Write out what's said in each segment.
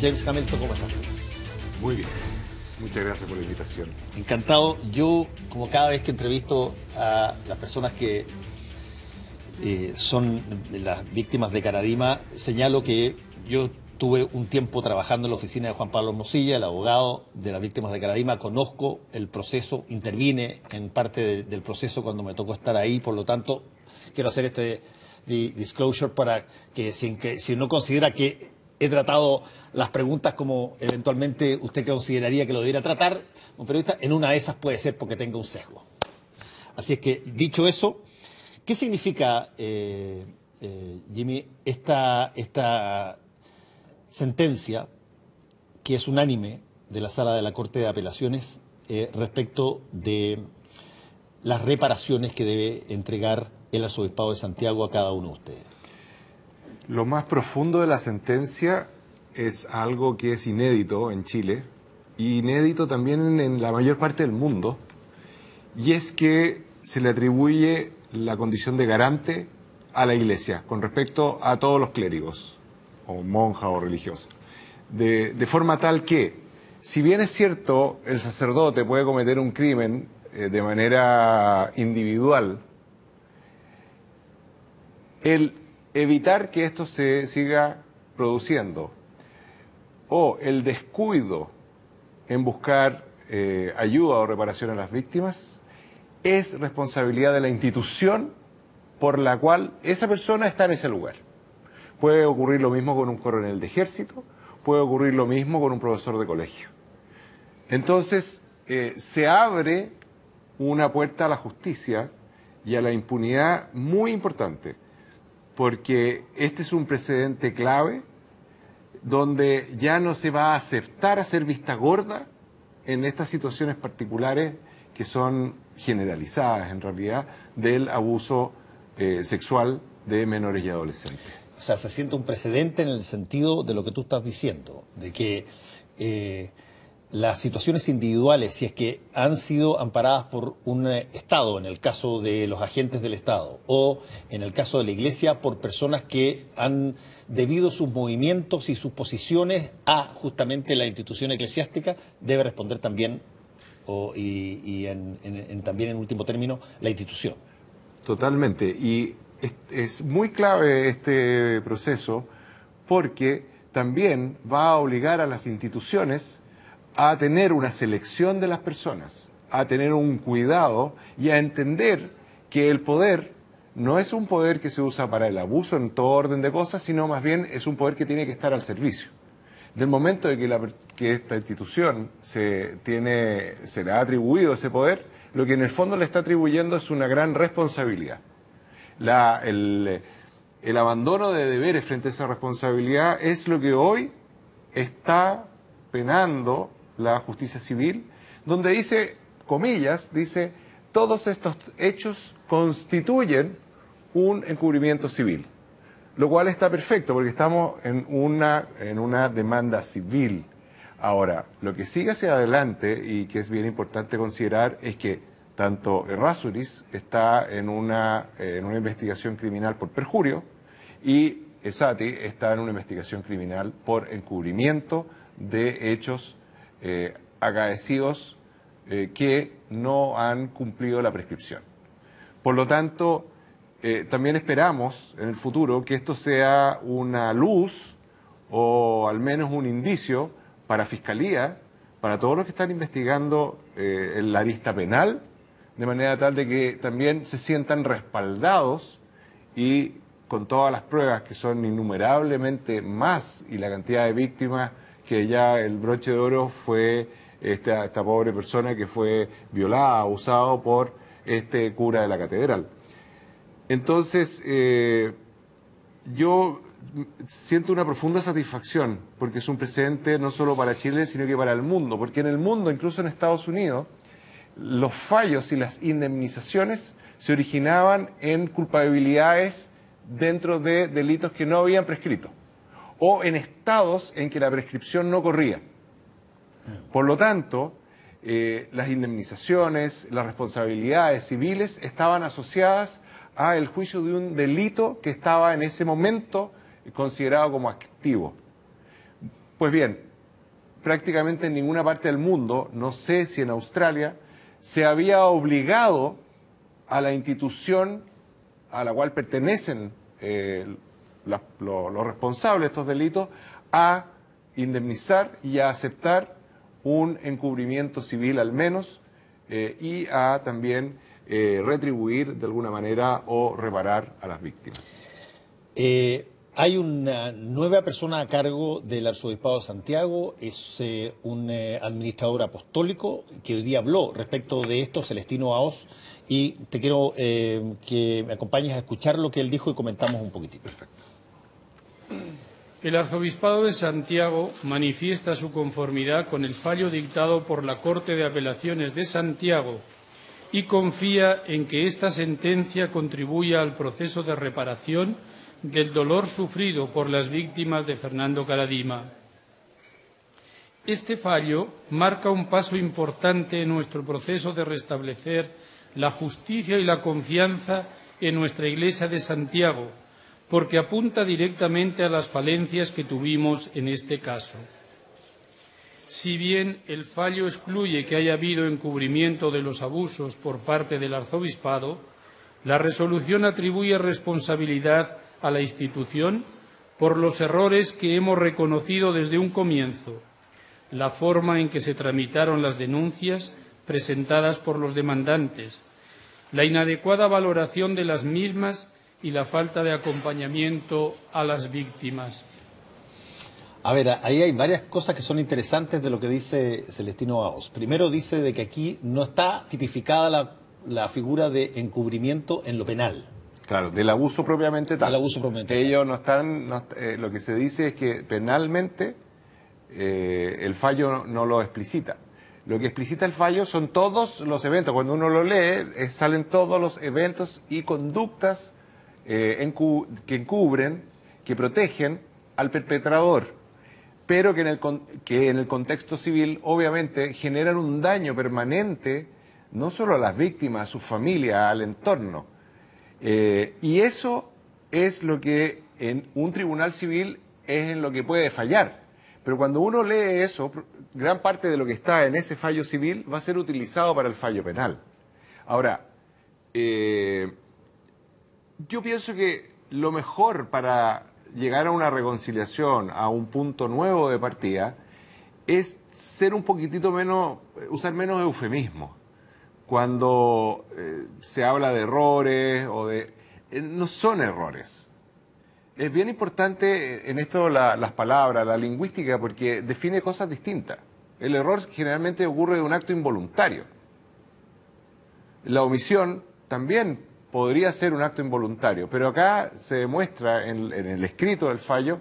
James Hamilton, ¿cómo estás tú? Muy bien, muchas gracias por la invitación. Encantado. Yo, como cada vez que entrevisto a las personas que son las víctimas de Caradima, señalo que yo tuve un tiempo trabajando en la oficina de Juan Pablo Mosilla, el abogado de las víctimas de Caradima. Conozco el proceso, intervine en parte del proceso cuando me tocó estar ahí, por lo tanto, quiero hacer este disclosure para que si no considera que he tratado las preguntas como eventualmente usted consideraría que lo debiera tratar un periodista, en una de esas puede ser porque tenga un sesgo. Así es que, dicho eso, ¿qué significa, Jimmy, esta sentencia que es unánime de la Sala de la Corte de Apelaciones respecto de las reparaciones que debe entregar el Arzobispado de Santiago a cada uno de ustedes? Lo más profundo de la sentencia es algo que es inédito en Chile, y inédito también en la mayor parte del mundo, y es que se le atribuye la condición de garante a la Iglesia con respecto a todos los clérigos, o monjas o religiosas, de forma tal que, si bien es cierto, el sacerdote puede cometer un crimen de manera individual, el evitar que esto se siga produciendo o el descuido en buscar ayuda o reparación a las víctimas es responsabilidad de la institución por la cual esa persona está en ese lugar. Puede ocurrir lo mismo con un coronel de ejército, puede ocurrir lo mismo con un profesor de colegio. Entonces, se abre una puerta a la justicia y a la impunidad muy importante, porque este es un precedente clave donde ya no se va a aceptar hacer vista gorda en estas situaciones particulares que son generalizadas en realidad del abuso sexual de menores y adolescentes. O sea, se siente un precedente en el sentido de lo que tú estás diciendo, de que las situaciones individuales, si es que han sido amparadas por un Estado, en el caso de los agentes del Estado, o en el caso de la Iglesia, por personas que han debido sus movimientos y sus posiciones a justamente la institución eclesiástica, debe responder también, también en último término, la institución. Totalmente, y es muy clave este proceso porque también va a obligar a las instituciones a tener una selección de las personas, a tener un cuidado y a entender que el poder no es un poder que se usa para el abuso en todo orden de cosas, sino más bien es un poder que tiene que estar al servicio. Del momento de que esta institución se le ha atribuido ese poder, lo que en el fondo le está atribuyendo es una gran responsabilidad. El abandono de deberes frente a esa responsabilidad es lo que hoy está penando la justicia civil, donde dice, comillas, dice, todos estos hechos constituyen un encubrimiento civil, lo cual está perfecto porque estamos en una demanda civil. Ahora, lo que sigue hacia adelante y que es bien importante considerar es que tanto Errázuriz está en una investigación criminal por perjurio y Esati está en una investigación criminal por encubrimiento de hechos acaecidos que no han cumplido la prescripción. Por lo tanto, también esperamos en el futuro que esto sea una luz o al menos un indicio para Fiscalía, para todos los que están investigando en la arista penal, de manera tal de que también se sientan respaldados y con todas las pruebas que son innumerablemente más y la cantidad de víctimas que ya el broche de oro fue esta pobre persona que fue violada, abusado por este cura de la catedral. Entonces, yo siento una profunda satisfacción porque es un precedente no solo para Chile, sino que para el mundo, porque en el mundo, incluso en Estados Unidos, los fallos y las indemnizaciones se originaban en culpabilidades dentro de delitos que no habían prescrito o en estados en que la prescripción no corría. Por lo tanto, las indemnizaciones, las responsabilidades civiles estaban asociadas al juicio de un delito que estaba en ese momento considerado como activo. Pues bien, prácticamente en ninguna parte del mundo, no sé si en Australia, se había obligado a la institución a la cual pertenecen los responsables de estos delitos a indemnizar y a aceptar un encubrimiento civil al menos y a también retribuir de alguna manera o reparar a las víctimas. Hay una nueva persona a cargo del Arzobispado de Santiago, es un administrador apostólico que hoy día habló respecto de esto, Celestino Aos, y te quiero que me acompañes a escuchar lo que él dijo y comentamos un poquitito. Perfecto. El Arzobispado de Santiago manifiesta su conformidad con el fallo dictado por la Corte de Apelaciones de Santiago y confía en que esta sentencia contribuya al proceso de reparación del dolor sufrido por las víctimas de Fernando Karadima. Este fallo marca un paso importante en nuestro proceso de restablecer la justicia y la confianza en nuestra Iglesia de Santiago, porque apunta directamente a las falencias que tuvimos en este caso. Si bien el fallo excluye que haya habido encubrimiento de los abusos por parte del Arzobispado, la resolución atribuye responsabilidad a la institución por los errores que hemos reconocido desde un comienzo, la forma en que se tramitaron las denuncias presentadas por los demandantes, la inadecuada valoración de las mismas y la falta de acompañamiento a las víctimas. A ver, ahí hay varias cosas que son interesantes de lo que dice Celestino Aos. Primero dice de que aquí no está tipificada la figura de encubrimiento en lo penal. Claro, del abuso propiamente tal. Del abuso propiamente tal. Ellos no están, lo que se dice es que penalmente el fallo no lo explicita. Lo que explicita el fallo son todos los eventos. Cuando uno lo lee, salen todos los eventos y conductas que encubren, que protegen al perpetrador, pero que en el contexto civil obviamente generan un daño permanente no solo a las víctimas, a sus familias, al entorno. Y eso es lo que en un tribunal civil es en lo que puede fallar. Pero cuando uno lee eso, gran parte de lo que está en ese fallo civil va a ser utilizado para el fallo penal. Ahora, yo pienso que lo mejor para llegar a una reconciliación, a un punto nuevo de partida, es ser un poquitito menos, usar menos eufemismo. Cuando se habla de errores o de... no son errores. Es bien importante en esto las palabras, la lingüística, porque define cosas distintas. El error generalmente ocurre de un acto involuntario. La omisión también podría ser un acto involuntario, pero acá se demuestra en el escrito del fallo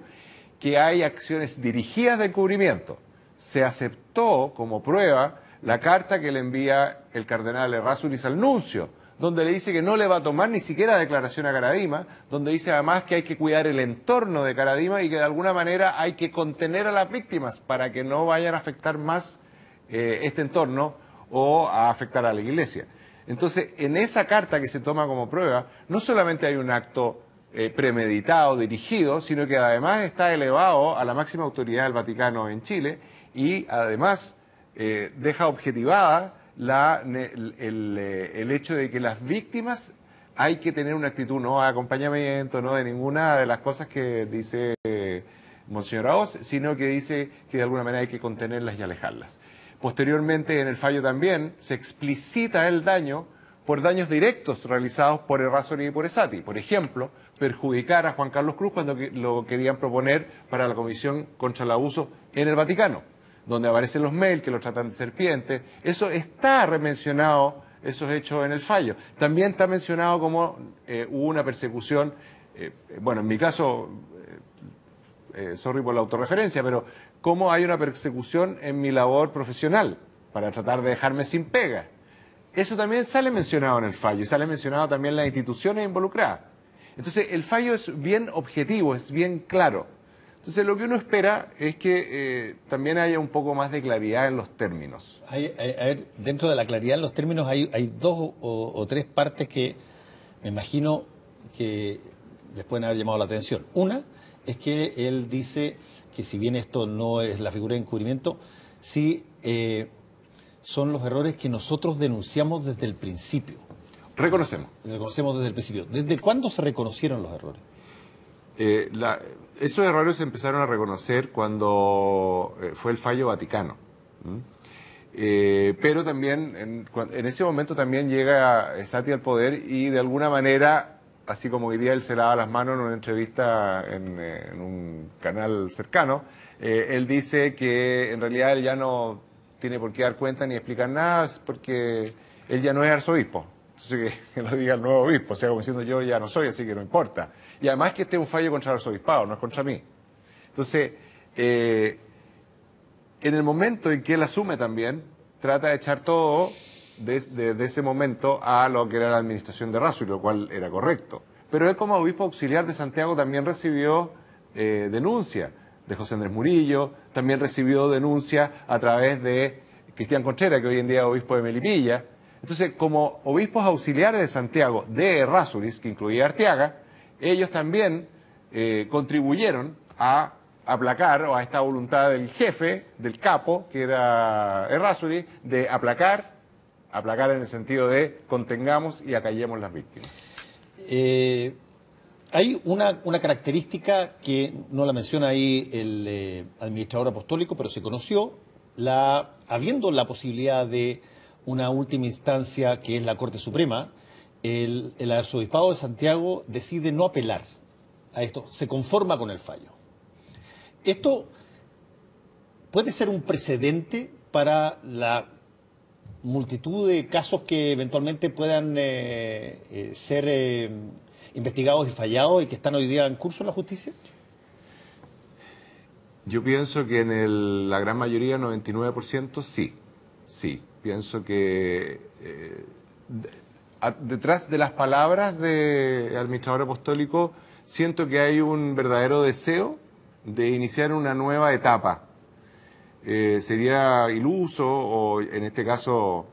que hay acciones dirigidas de encubrimiento. Se aceptó como prueba la carta que le envía el cardenal Errázuriz al nuncio, donde le dice que no le va a tomar ni siquiera declaración a Karadima, donde dice además que hay que cuidar el entorno de Karadima y que de alguna manera hay que contener a las víctimas para que no vayan a afectar más este entorno o a afectar a la Iglesia. Entonces, en esa carta que se toma como prueba, no solamente hay un acto premeditado, dirigido, sino que además está elevado a la máxima autoridad del Vaticano en Chile y además deja objetivada el hecho de que las víctimas hay que tener una actitud no de acompañamiento, no de ninguna de las cosas que dice Monseñor Aos, sino que dice que de alguna manera hay que contenerlas y alejarlas. Posteriormente, en el fallo también se explicita el daño por daños directos realizados por Errázuriz y por Esati. Por ejemplo, perjudicar a Juan Carlos Cruz cuando lo querían proponer para la Comisión contra el Abuso en el Vaticano, donde aparecen los mails que lo tratan de serpiente. Eso está remencionado, esos hechos en el fallo. También está mencionado como hubo una persecución, bueno, en mi caso, sorry por la autorreferencia, pero cómo hay una persecución en mi labor profesional para tratar de dejarme sin pega. Eso también sale mencionado en el fallo y sale mencionado también las instituciones involucradas. Entonces, el fallo es bien objetivo, es bien claro. Entonces, lo que uno espera es que también haya un poco más de claridad en los términos. A ver, dentro de la claridad en los términos hay dos o tres partes que me imagino que les pueden haber llamado la atención. Una es que él dice que si bien esto no es la figura de encubrimiento, sí son los errores que nosotros denunciamos desde el principio. Reconocemos. Reconocemos desde el principio. ¿Desde cuándo se reconocieron los errores? Esos errores se empezaron a reconocer cuando fue el fallo Vaticano. Pero también, en ese momento también llega Sati al poder y de alguna manera, así como hoy día él se lava las manos en una entrevista en un canal cercano, él dice que en realidad él ya no tiene por qué dar cuenta ni explicar nada porque él ya no es arzobispo. Entonces que lo diga el nuevo obispo, o sea, como diciendo yo ya no soy, así que no importa. Y además que este es un fallo contra el arzobispado, no es contra mí. Entonces, en el momento en que él asume también, trata de echar todo de ese momento a lo que era la administración de Errázuriz, lo cual era correcto. Pero él como obispo auxiliar de Santiago también recibió denuncia de José Andrés Murillo, también recibió denuncia a través de Cristian Contreras, que hoy en día es obispo de Melipilla. Entonces, como obispos auxiliares de Santiago de Errázuriz, que incluía Arteaga, ellos también contribuyeron a aplacar, o a esta voluntad del jefe, del capo, que era Errázuriz, de aplacar en el sentido de contengamos y acallemos las víctimas. Hay una característica que no la menciona ahí el administrador apostólico, pero se conoció, habiendo la posibilidad de una última instancia que es la Corte Suprema, el arzobispado de Santiago decide no apelar a esto, se conforma con el fallo. Esto puede ser un precedente para la multitud de casos que eventualmente puedan ser investigados y fallados y que están hoy día en curso en la justicia. Yo pienso que en la gran mayoría, 99%, sí. Sí, pienso que detrás de las palabras del administrador apostólico siento que hay un verdadero deseo de iniciar una nueva etapa. Sería iluso o en este caso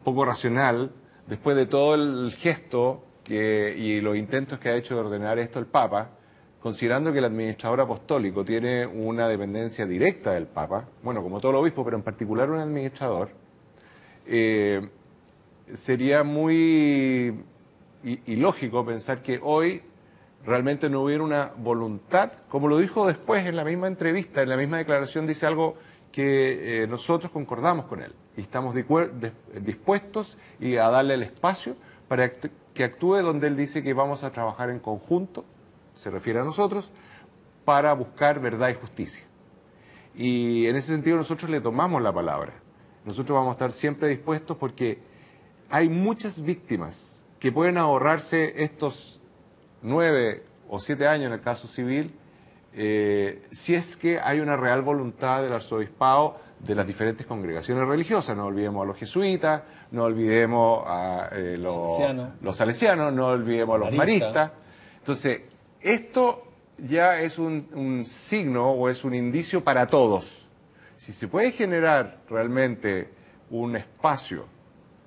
poco racional, después de todo el gesto y los intentos que ha hecho de ordenar esto el Papa, considerando que el administrador apostólico tiene una dependencia directa del Papa, bueno, como todo el obispo, pero en particular un administrador, sería muy ilógico pensar que hoy realmente no hubiera una voluntad, como lo dijo después en la misma entrevista, en la misma declaración, dice algo que nosotros concordamos con él y estamos dispuestos a darle el espacio para que actúe donde él dice que vamos a trabajar en conjunto, se refiere a nosotros, para buscar verdad y justicia. Y en ese sentido nosotros le tomamos la palabra. Nosotros vamos a estar siempre dispuestos porque hay muchas víctimas que pueden ahorrarse estos 9 o 7 años en el caso civil, si es que hay una real voluntad del arzobispado de las diferentes congregaciones religiosas. No olvidemos a los jesuitas, no olvidemos a los salesianos, no olvidemos a los maristas. Entonces, esto ya es un signo o es un indicio para todos. Si se puede generar realmente un espacio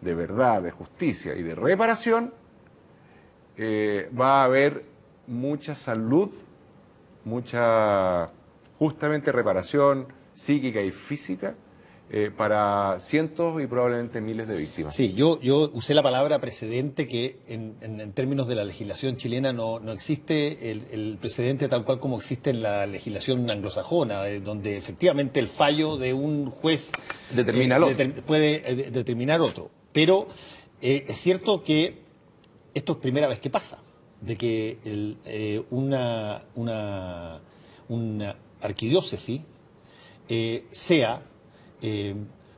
de verdad, de justicia y de reparación, va a haber mucha salud, mucha justamente reparación psíquica y física para cientos y probablemente miles de víctimas. Sí, yo usé la palabra precedente, que en términos de la legislación chilena no existe el precedente tal cual como existe en la legislación anglosajona, donde efectivamente el fallo de un juez determina puede determinar otro. Pero es cierto que esto es primera vez que pasa, de que una arquidiócesis sea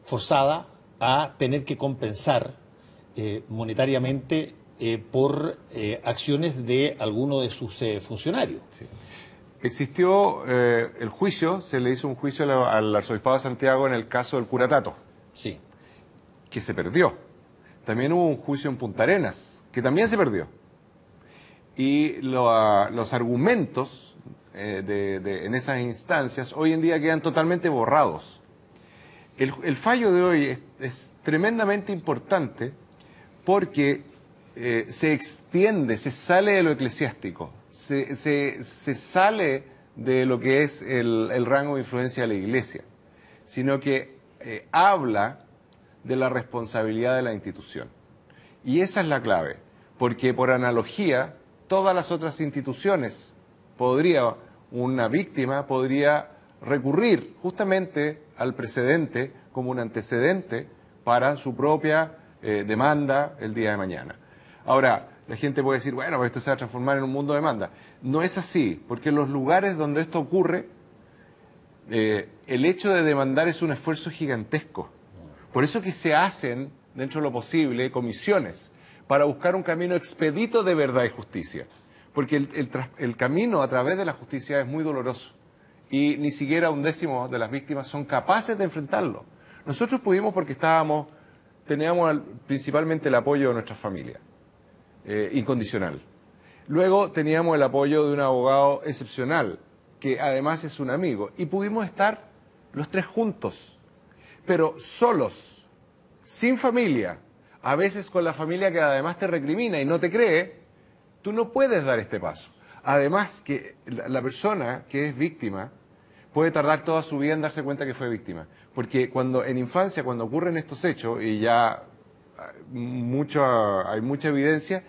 forzada a tener que compensar monetariamente por acciones de alguno de sus funcionarios. Sí. Existió el juicio, se le hizo un juicio al arzobispado de Santiago en el caso del cura Tato, sí, que se perdió. También hubo un juicio en Punta Arenas, que también se perdió. Y los argumentos en esas instancias hoy en día quedan totalmente borrados. El fallo de hoy es tremendamente importante porque se extiende, se sale de lo eclesiástico, se sale de lo que es el rango de influencia de la Iglesia, sino que habla de la responsabilidad de la institución. Y esa es la clave, porque por analogía, todas las otras instituciones, una víctima podría recurrir justamente al precedente como un antecedente para su propia demanda el día de mañana. Ahora, la gente puede decir, bueno, esto se va a transformar en un mundo de demanda. No es así, porque en los lugares donde esto ocurre, el hecho de demandar es un esfuerzo gigantesco. Por eso que se hacen, dentro de lo posible, comisiones para buscar un camino expedito de verdad y justicia. Porque el camino a través de la justicia es muy doloroso y ni siquiera 1/10 de las víctimas son capaces de enfrentarlo. Nosotros pudimos porque teníamos principalmente el apoyo de nuestra familia, incondicional. Luego teníamos el apoyo de un abogado excepcional, que además es un amigo, y pudimos estar los tres juntos, pero solos, sin familia, a veces con la familia que además te recrimina y no te cree, tú no puedes dar este paso. Además que la persona que es víctima puede tardar toda su vida en darse cuenta que fue víctima, porque en infancia, cuando ocurren estos hechos, y ya hay mucha evidencia,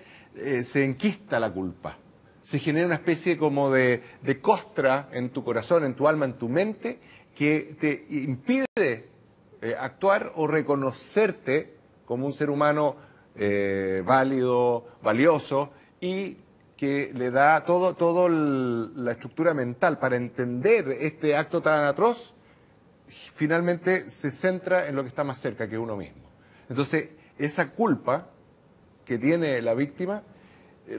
se enquista la culpa. Se genera una especie como de costra en tu corazón, en tu alma, en tu mente, que te impide actuar o reconocerte como un ser humano válido, valioso, y que le da toda la estructura mental para entender este acto tan atroz, finalmente se centra en lo que está más cerca que uno mismo. Entonces, esa culpa que tiene la víctima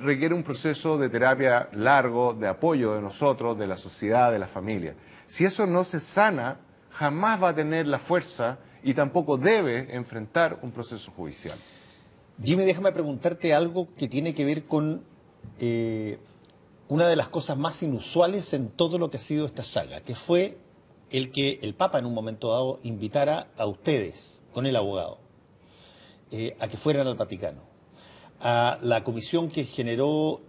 requiere un proceso de terapia largo, de apoyo de nosotros, de la sociedad, de la familia. Si eso no se sana, jamás va a tener la fuerza y tampoco debe enfrentar un proceso judicial. Jimmy, déjame preguntarte algo que tiene que ver con una de las cosas más inusuales en todo lo que ha sido esta saga, que fue el que el Papa en un momento dado invitara a ustedes, con el abogado, a que fueran al Vaticano, a la comisión que generó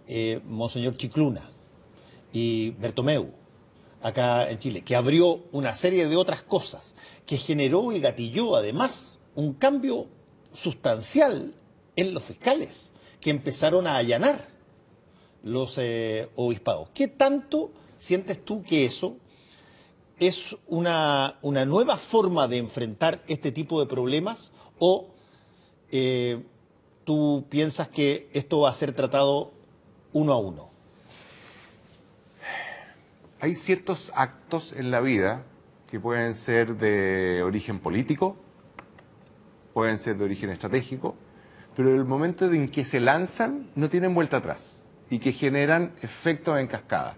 Monseñor Chicluna y Bertomeu acá en Chile, que abrió una serie de otras cosas, que generó y gatilló además un cambio sustancial en los fiscales, que empezaron a allanar los obispados. ¿Qué tanto sientes tú que eso es una nueva forma de enfrentar este tipo de problemas, o tú piensas que esto va a ser tratado uno a uno? Hay ciertos actos en la vida que pueden ser de origen político, pueden ser de origen estratégico, pero en el momento en que se lanzan no tienen vuelta atrás y que generan efectos en cascada.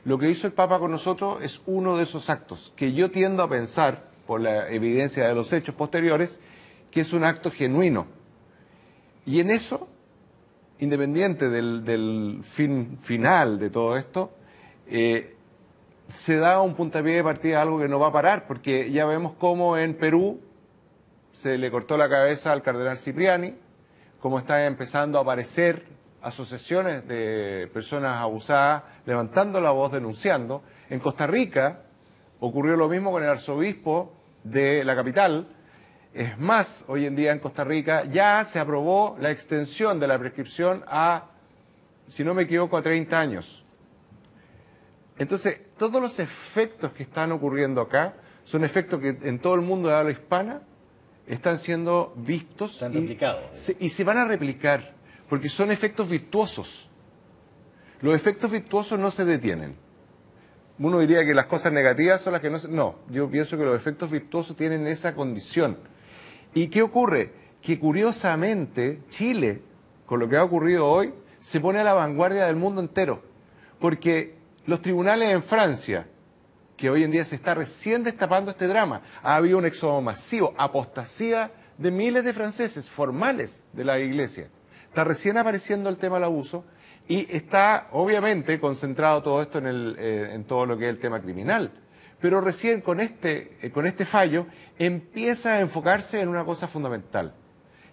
Lo que hizo el Papa con nosotros es uno de esos actos que yo tiendo a pensar, por la evidencia de los hechos posteriores, que es un acto genuino. Y en eso, independiente del fin final de todo esto, se da un puntapié de partida a algo que no va a parar, porque ya vemos cómo en Perú se le cortó la cabeza al cardenal Cipriani, cómo está empezando a aparecer asociaciones de personas abusadas levantando la voz, denunciando. En Costa Rica ocurrió lo mismo con el arzobispo de la capital. Es más, hoy en día en Costa Rica ya se aprobó la extensión de la prescripción a, si no me equivoco, a 30 años. Entonces, todos los efectos que están ocurriendo acá son efectos que en todo el mundo de habla hispana están siendo vistos. Se han replicado. Y se van a replicar, porque son efectos virtuosos. Los efectos virtuosos no se detienen. Uno diría que las cosas negativas son las que no se... No, yo pienso que los efectos virtuosos tienen esa condición. ¿Y qué ocurre? Que curiosamente Chile, con lo que ha ocurrido hoy, se pone a la vanguardia del mundo entero. Porque los tribunales en Francia, que hoy en día se está recién destapando este drama, ha habido un éxodo masivo, apostasía de miles de franceses formales de la Iglesia. Está recién apareciendo el tema del abuso y está obviamente concentrado todo esto en todo lo que es el tema criminal. Pero recién con este fallo empieza a enfocarse en una cosa fundamental,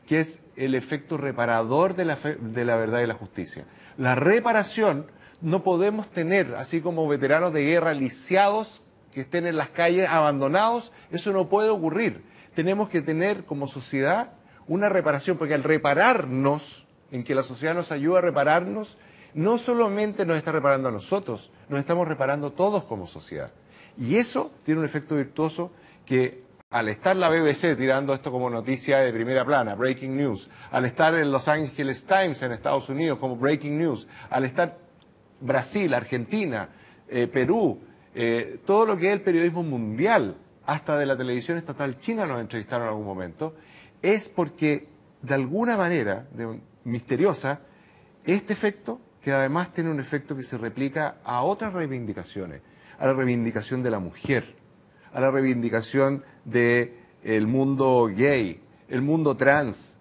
que es el efecto reparador de la verdad y la justicia. La reparación No podemos tener, así como veteranos de guerra lisiados, que estén en las calles abandonados. Eso no puede ocurrir. Tenemos que tener como sociedad una reparación, porque al repararnos, en que la sociedad nos ayuda a repararnos, no solamente nos está reparando a nosotros, nos estamos reparando todos como sociedad. Y eso tiene un efecto virtuoso que, al estar la BBC tirando esto como noticia de primera plana, breaking news, al estar en Los Angeles Times en Estados Unidos como breaking news, al estar Brasil, Argentina, Perú, todo lo que es el periodismo mundial, hasta de la televisión estatal china nos entrevistaron en algún momento, es porque de alguna manera misteriosa, este efecto, que además tiene un efecto que se replica a otras reivindicaciones, a la reivindicación de la mujer, a la reivindicación del mundo gay, el mundo trans,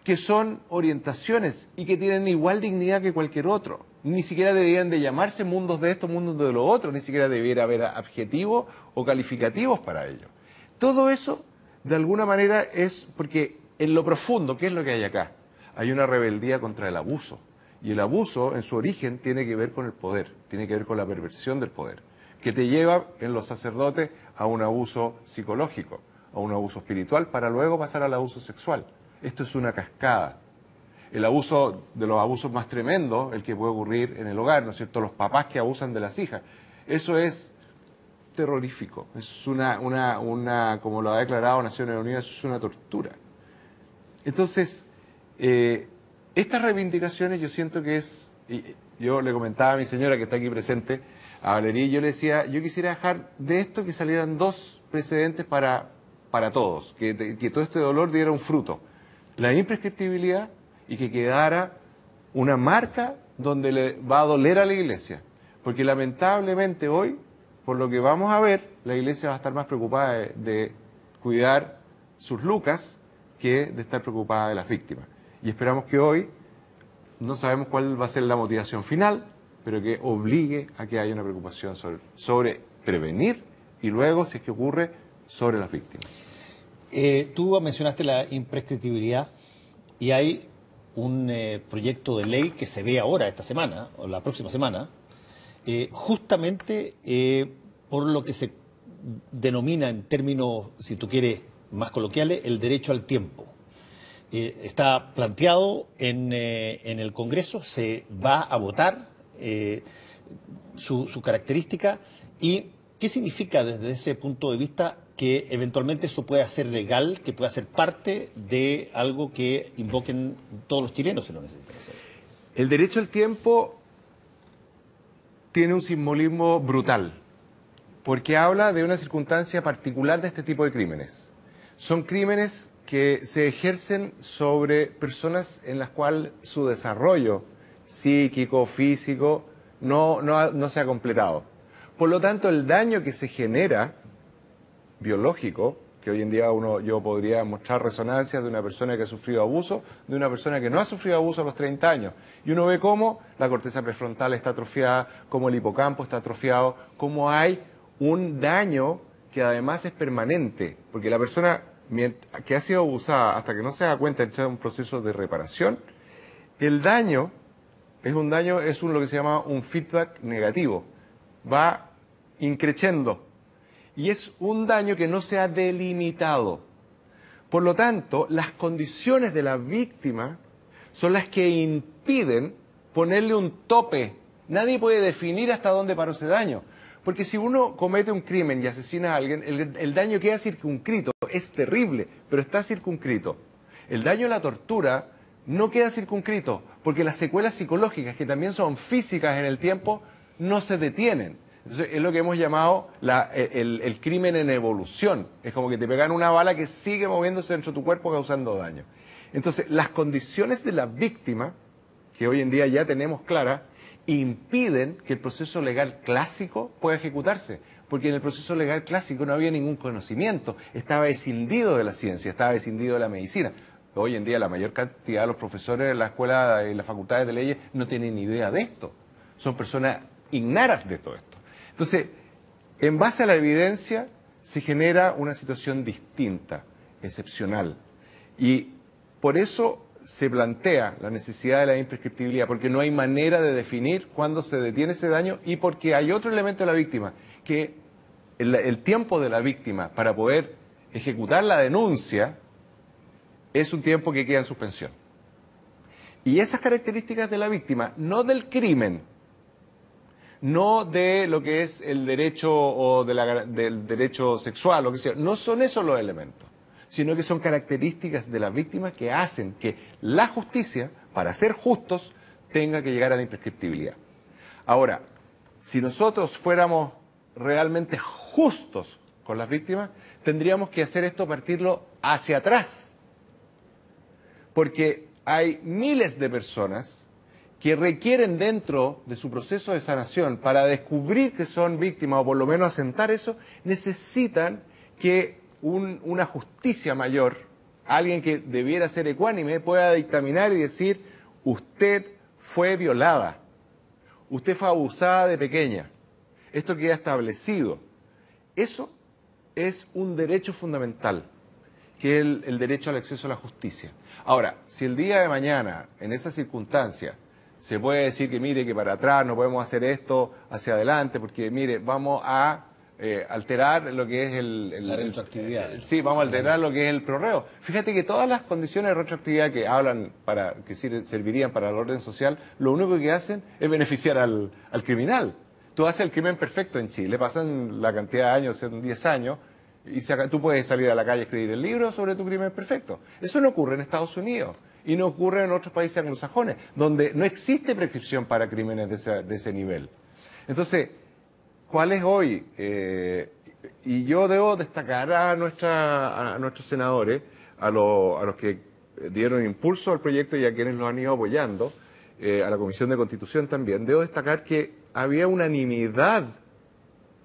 que son orientaciones y que tienen igual dignidad que cualquier otro. Ni siquiera deberían de llamarse mundos de esto, mundos de lo otro, ni siquiera debiera haber adjetivos o calificativos para ello. Todo eso, de alguna manera, es porque en lo profundo, ¿qué es lo que hay acá? Hay una rebeldía contra el abuso. Y el abuso, en su origen, tiene que ver con el poder, tiene que ver con la perversión del poder, que te lleva en los sacerdotes a un abuso psicológico, a un abuso espiritual, para luego pasar al abuso sexual. Esto es una cascada. El abuso, de los abusos más tremendos, el que puede ocurrir en el hogar, ¿no es cierto? Los papás que abusan de las hijas. Eso es terrorífico. Es como lo ha declarado Naciones Unidas, es una tortura. Entonces, estas reivindicaciones yo siento que es... Yo le comentaba a mi señora que está aquí presente, a Valeria, y yo le decía, yo quisiera dejar de esto que salieran dos precedentes para todos, que todo este dolor diera un fruto. La imprescriptibilidad y que quedara una marca donde le va a doler a la Iglesia. Porque lamentablemente hoy, por lo que vamos a ver, la Iglesia va a estar más preocupada de cuidar sus lucas que de estar preocupada de las víctimas. Y esperamos que hoy, no sabemos cuál va a ser la motivación final, pero que obligue a que haya una preocupación sobre prevenir y luego, si es que ocurre, sobre las víctimas. Tú mencionaste la imprescriptibilidad y hay un proyecto de ley que se ve ahora, esta semana, o la próxima semana, justamente por lo que se denomina en términos, si tú quieres, más coloquiales, el derecho al tiempo. Está planteado en el Congreso, se va a votar su característica. ¿Y qué significa desde ese punto de vista que eventualmente eso pueda ser legal, que pueda ser parte de algo que invoquen todos los chilenos si lo necesitan hacer? El derecho al tiempo tiene un simbolismo brutal, porque habla de una circunstancia particular de este tipo de crímenes. Son crímenes que se ejercen sobre personas en las cuales su desarrollo psíquico, físico, no se ha completado. Por lo tanto, el daño que se genera biológico, que hoy en día yo podría mostrar resonancias de una persona que ha sufrido abuso, de una persona que no ha sufrido abuso a los 30 años. Y uno ve cómo la corteza prefrontal está atrofiada, cómo el hipocampo está atrofiado, cómo hay un daño que además es permanente, porque la persona que ha sido abusada hasta que no se da cuenta de entrar en un proceso de reparación, el daño es lo que se llama un feedback negativo, va increciendo. Y es un daño que no se ha delimitado. Por lo tanto, las condiciones de la víctima son las que impiden ponerle un tope. Nadie puede definir hasta dónde paró ese daño. Porque si uno comete un crimen y asesina a alguien, el daño queda circunscrito. Es terrible, pero está circunscrito. El daño a la tortura no queda circunscrito, porque las secuelas psicológicas, que también son físicas en el tiempo, no se detienen. Entonces, es lo que hemos llamado el crimen en evolución. Es como que te pegan una bala que sigue moviéndose dentro de tu cuerpo causando daño. Entonces, las condiciones de la víctima, que hoy en día ya tenemos claras, impiden que el proceso legal clásico pueda ejecutarse. Porque en el proceso legal clásico no había ningún conocimiento. Estaba escindido de la ciencia, estaba escindido de la medicina. Hoy en día la mayor cantidad de los profesores de la escuela y las facultades de leyes no tienen ni idea de esto. Son personas ignoras de todo esto. Entonces, en base a la evidencia, se genera una situación distinta, excepcional. Y por eso se plantea la necesidad de la imprescriptibilidad, porque no hay manera de definir cuándo se detiene ese daño y porque hay otro elemento de la víctima, que el tiempo de la víctima para poder ejecutar la denuncia es un tiempo que queda en suspensión. Y esas características de la víctima, no del crimen, no de lo que es el derecho o del derecho sexual, lo que sea, no son esos los elementos, sino que son características de la víctima que hacen que la justicia, para ser justos, tenga que llegar a la imprescriptibilidad. Ahora, si nosotros fuéramos realmente justos con las víctimas, tendríamos que hacer esto, partirlo hacia atrás, porque hay miles de personas que requieren dentro de su proceso de sanación, para descubrir que son víctimas o por lo menos asentar eso, necesitan que una justicia mayor, alguien que debiera ser ecuánime, pueda dictaminar y decir: usted fue violada, usted fue abusada de pequeña, esto queda establecido. Eso es un derecho fundamental, que es el derecho al acceso a la justicia. Ahora, si el día de mañana, en esa circunstancia, se puede decir que mire, que para atrás no podemos hacer esto hacia adelante, porque mire, vamos a alterar lo que es la retroactividad. Sí, vamos a alterar lo que es el prorreo. Fíjate que todas las condiciones de retroactividad que hablan que servirían para el orden social, lo único que hacen es beneficiar al criminal. Tú haces el crimen perfecto en Chile, pasan la cantidad de años, son 10 años, y tú puedes salir a la calle a escribir el libro sobre tu crimen perfecto. Eso no ocurre en Estados Unidos. Y no ocurre en otros países anglosajones, donde no existe prescripción para crímenes de ese nivel. Entonces, ¿cuál es hoy? Y yo debo destacar a nuestros senadores, a los que dieron impulso al proyecto y a quienes lo han ido apoyando, a la Comisión de Constitución también. Debo destacar que había unanimidad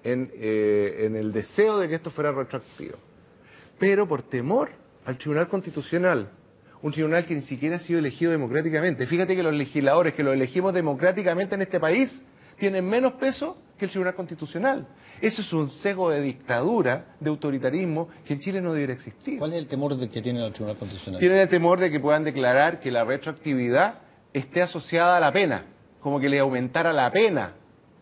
en el deseo de que esto fuera retroactivo. Pero por temor al Tribunal Constitucional, un tribunal que ni siquiera ha sido elegido democráticamente. Fíjate que los legisladores que lo elegimos democráticamente en este país tienen menos peso que el Tribunal Constitucional. Eso es un sesgo de dictadura, de autoritarismo, que en Chile no debería existir. ¿Cuál es el temor que tienen al Tribunal Constitucional? Tienen el temor de que puedan declarar que la retroactividad esté asociada a la pena, como que le aumentara la pena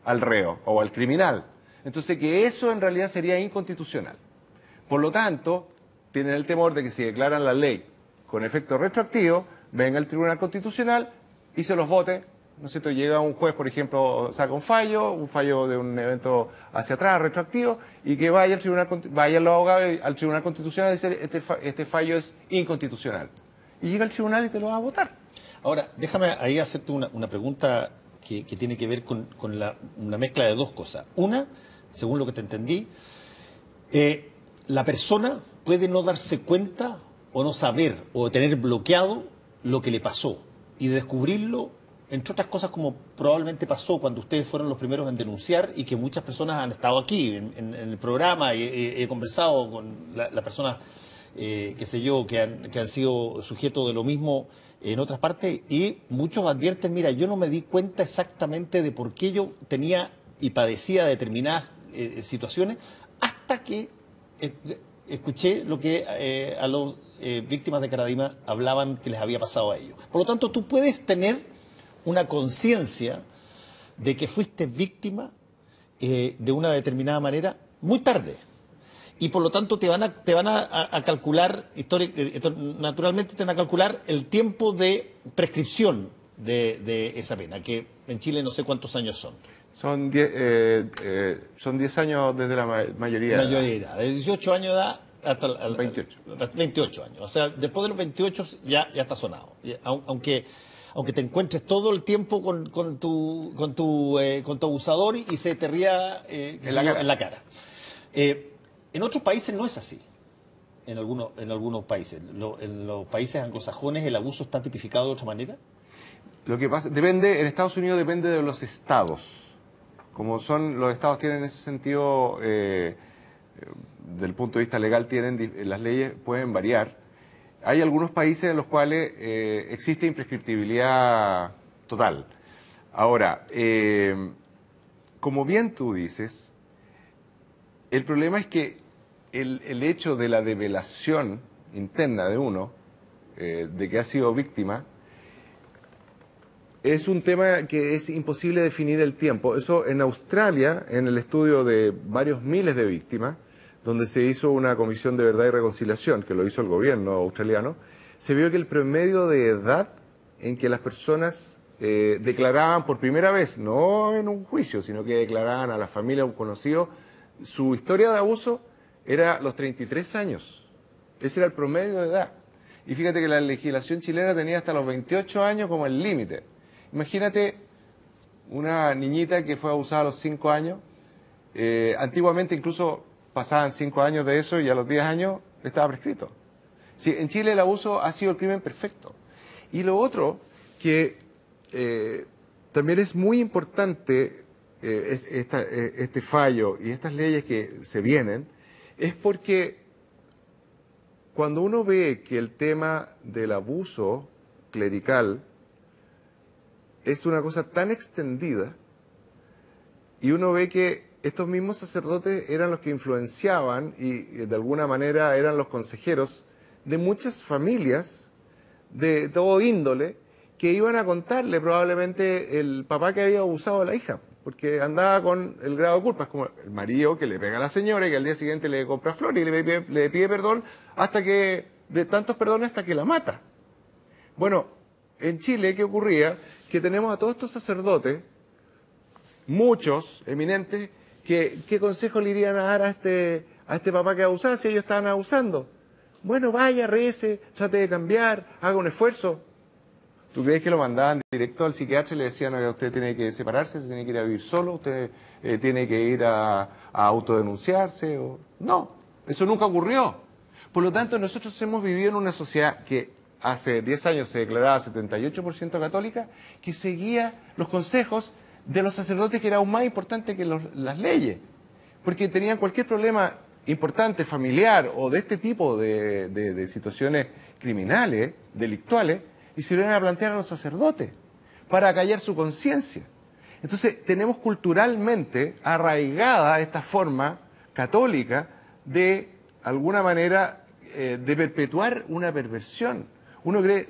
al reo o al criminal. Entonces, que eso en realidad sería inconstitucional. Por lo tanto, tienen el temor de que si declaran la ley con efecto retroactivo, venga el Tribunal Constitucional y se los vote, ¿no es cierto? Llega un juez, por ejemplo, saca un fallo de un evento hacia atrás, retroactivo, y que vaya vayan los abogados al Tribunal Constitucional y decir: este fallo es inconstitucional. Y llega el tribunal y te lo va a votar. Ahora, déjame ahí hacerte una pregunta que tiene que ver con una mezcla de dos cosas. Una, según lo que te entendí, la persona puede no darse cuenta o no saber o tener bloqueado lo que le pasó y descubrirlo, entre otras cosas, como probablemente pasó cuando ustedes fueron los primeros en denunciar, y que muchas personas han estado aquí en el programa y he conversado con las personas, qué sé yo, que han sido sujetos de lo mismo en otras partes, y muchos advierten: mira, yo no me di cuenta exactamente de por qué yo tenía y padecía determinadas situaciones, hasta que escuché lo que a los víctimas de Caradima hablaban que les había pasado a ellos. Por lo tanto, tú puedes tener una conciencia de que fuiste víctima de una determinada manera muy tarde. Y por lo tanto te van a calcular, naturalmente te van a calcular el tiempo de prescripción de esa pena, que en Chile no sé cuántos años son. Son 10 años desde la mayoría de edad. De 18 años de edad hasta 28 años. O sea, después de los 28 ya está sonado. Aunque te encuentres todo el tiempo con tu abusador y se te ría en la cara. En otros países no es así. En algunos países. En los países anglosajones el abuso está tipificado de otra manera. Lo que pasa, en Estados Unidos depende de los estados. Como los estados tienen en ese sentido, del punto de vista legal, las leyes pueden variar. Hay algunos países en los cuales existe imprescriptibilidad total. Ahora, como bien tú dices, el problema es que el hecho de la develación interna de uno de que ha sido víctima, es un tema que es imposible definir el tiempo. Eso en Australia, en el estudio de varios miles de víctimas, donde se hizo una comisión de verdad y reconciliación, que lo hizo el gobierno australiano, se vio que el promedio de edad en que las personas declaraban por primera vez, no en un juicio, sino que declaraban a la familia, a un conocido, su historia de abuso era los 33 años. Ese era el promedio de edad. Y fíjate que la legislación chilena tenía hasta los 28 años como el límite. Imagínate una niñita que fue abusada a los 5 años. Antiguamente incluso pasaban 5 años de eso y a los 10 años estaba prescrito. Sí, en Chile el abuso ha sido el crimen perfecto. Y lo otro que también es muy importante este fallo y estas leyes que se vienen, es porque cuando uno ve que el tema del abuso clerical es una cosa tan extendida y uno ve que estos mismos sacerdotes eran los que influenciaban y de alguna manera eran los consejeros de muchas familias de todo índole que iban a contarle probablemente el papá que había abusado a la hija, porque andaba con el grado de culpa. Es como el marido que le pega a la señora y que al día siguiente le compra flores y le pide perdón de tantos perdones hasta que la mata. Bueno, en Chile, ¿qué ocurría? Que tenemos a todos estos sacerdotes, muchos eminentes, ¿qué consejo le irían a dar a este papá que abusaba si ellos estaban abusando? Bueno, vaya, rece, trate de cambiar, haga un esfuerzo. ¿Tú crees que lo mandaban directo al psiquiatra y le decían, oiga, usted tiene que separarse, se tiene que ir a vivir solo, usted tiene que ir a autodenunciarse? No, eso nunca ocurrió. Por lo tanto, nosotros hemos vivido en una sociedad que hace 10 años se declaraba 78% católica, que seguía los consejos de los sacerdotes, que era aún más importante que las leyes, porque tenían cualquier problema importante, familiar o de este tipo de situaciones criminales, delictuales, y se lo iban a plantear a los sacerdotes para acallar su conciencia. Entonces tenemos culturalmente arraigada esta forma católica de alguna manera de perpetuar una perversión. Uno cree,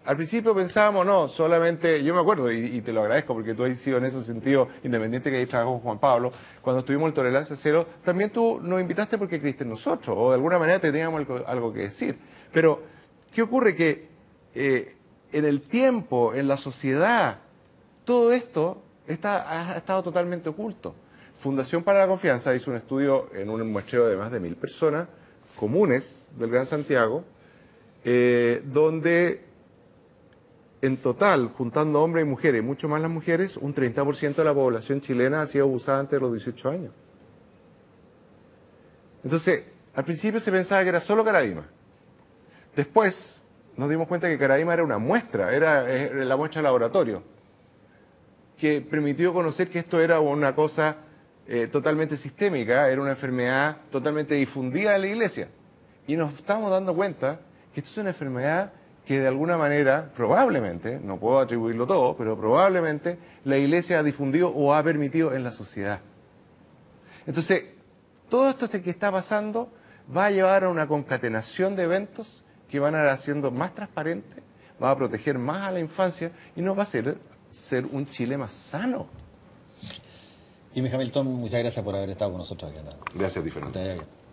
al principio pensábamos, no, solamente, yo me acuerdo, y te lo agradezco porque tú has sido en ese sentido, independiente que hayas trabajado con Juan Pablo, cuando estuvimos en Tolerancia Cero, también tú nos invitaste porque creíste en nosotros, o de alguna manera te teníamos algo que decir. Pero, ¿qué ocurre? Que en el tiempo, en la sociedad, todo esto ha estado totalmente oculto. Fundación para la Confianza hizo un estudio en un muestreo de más de 1000 personas comunes del Gran Santiago, donde en total, juntando hombres y mujeres, mucho más las mujeres, un 30% de la población chilena ha sido abusada antes de los 18 años. Entonces, al principio se pensaba que era solo Caradima. Después nos dimos cuenta que Caradima era una muestra, era la muestra de laboratorio, que permitió conocer que esto era una cosa totalmente sistémica, era una enfermedad totalmente difundida en la iglesia. Y nos estamos dando cuenta que esto es una enfermedad que de alguna manera, probablemente, no puedo atribuirlo todo, pero probablemente la iglesia ha difundido o ha permitido en la sociedad. Entonces, todo esto que está pasando va a llevar a una concatenación de eventos que van a ir haciendo más transparente, va a proteger más a la infancia y nos va a hacer ser un Chile más sano. Jimmy Hamilton, muchas gracias por haber estado con nosotros aquí. Gracias a ti, Fernando. Que te vaya bien.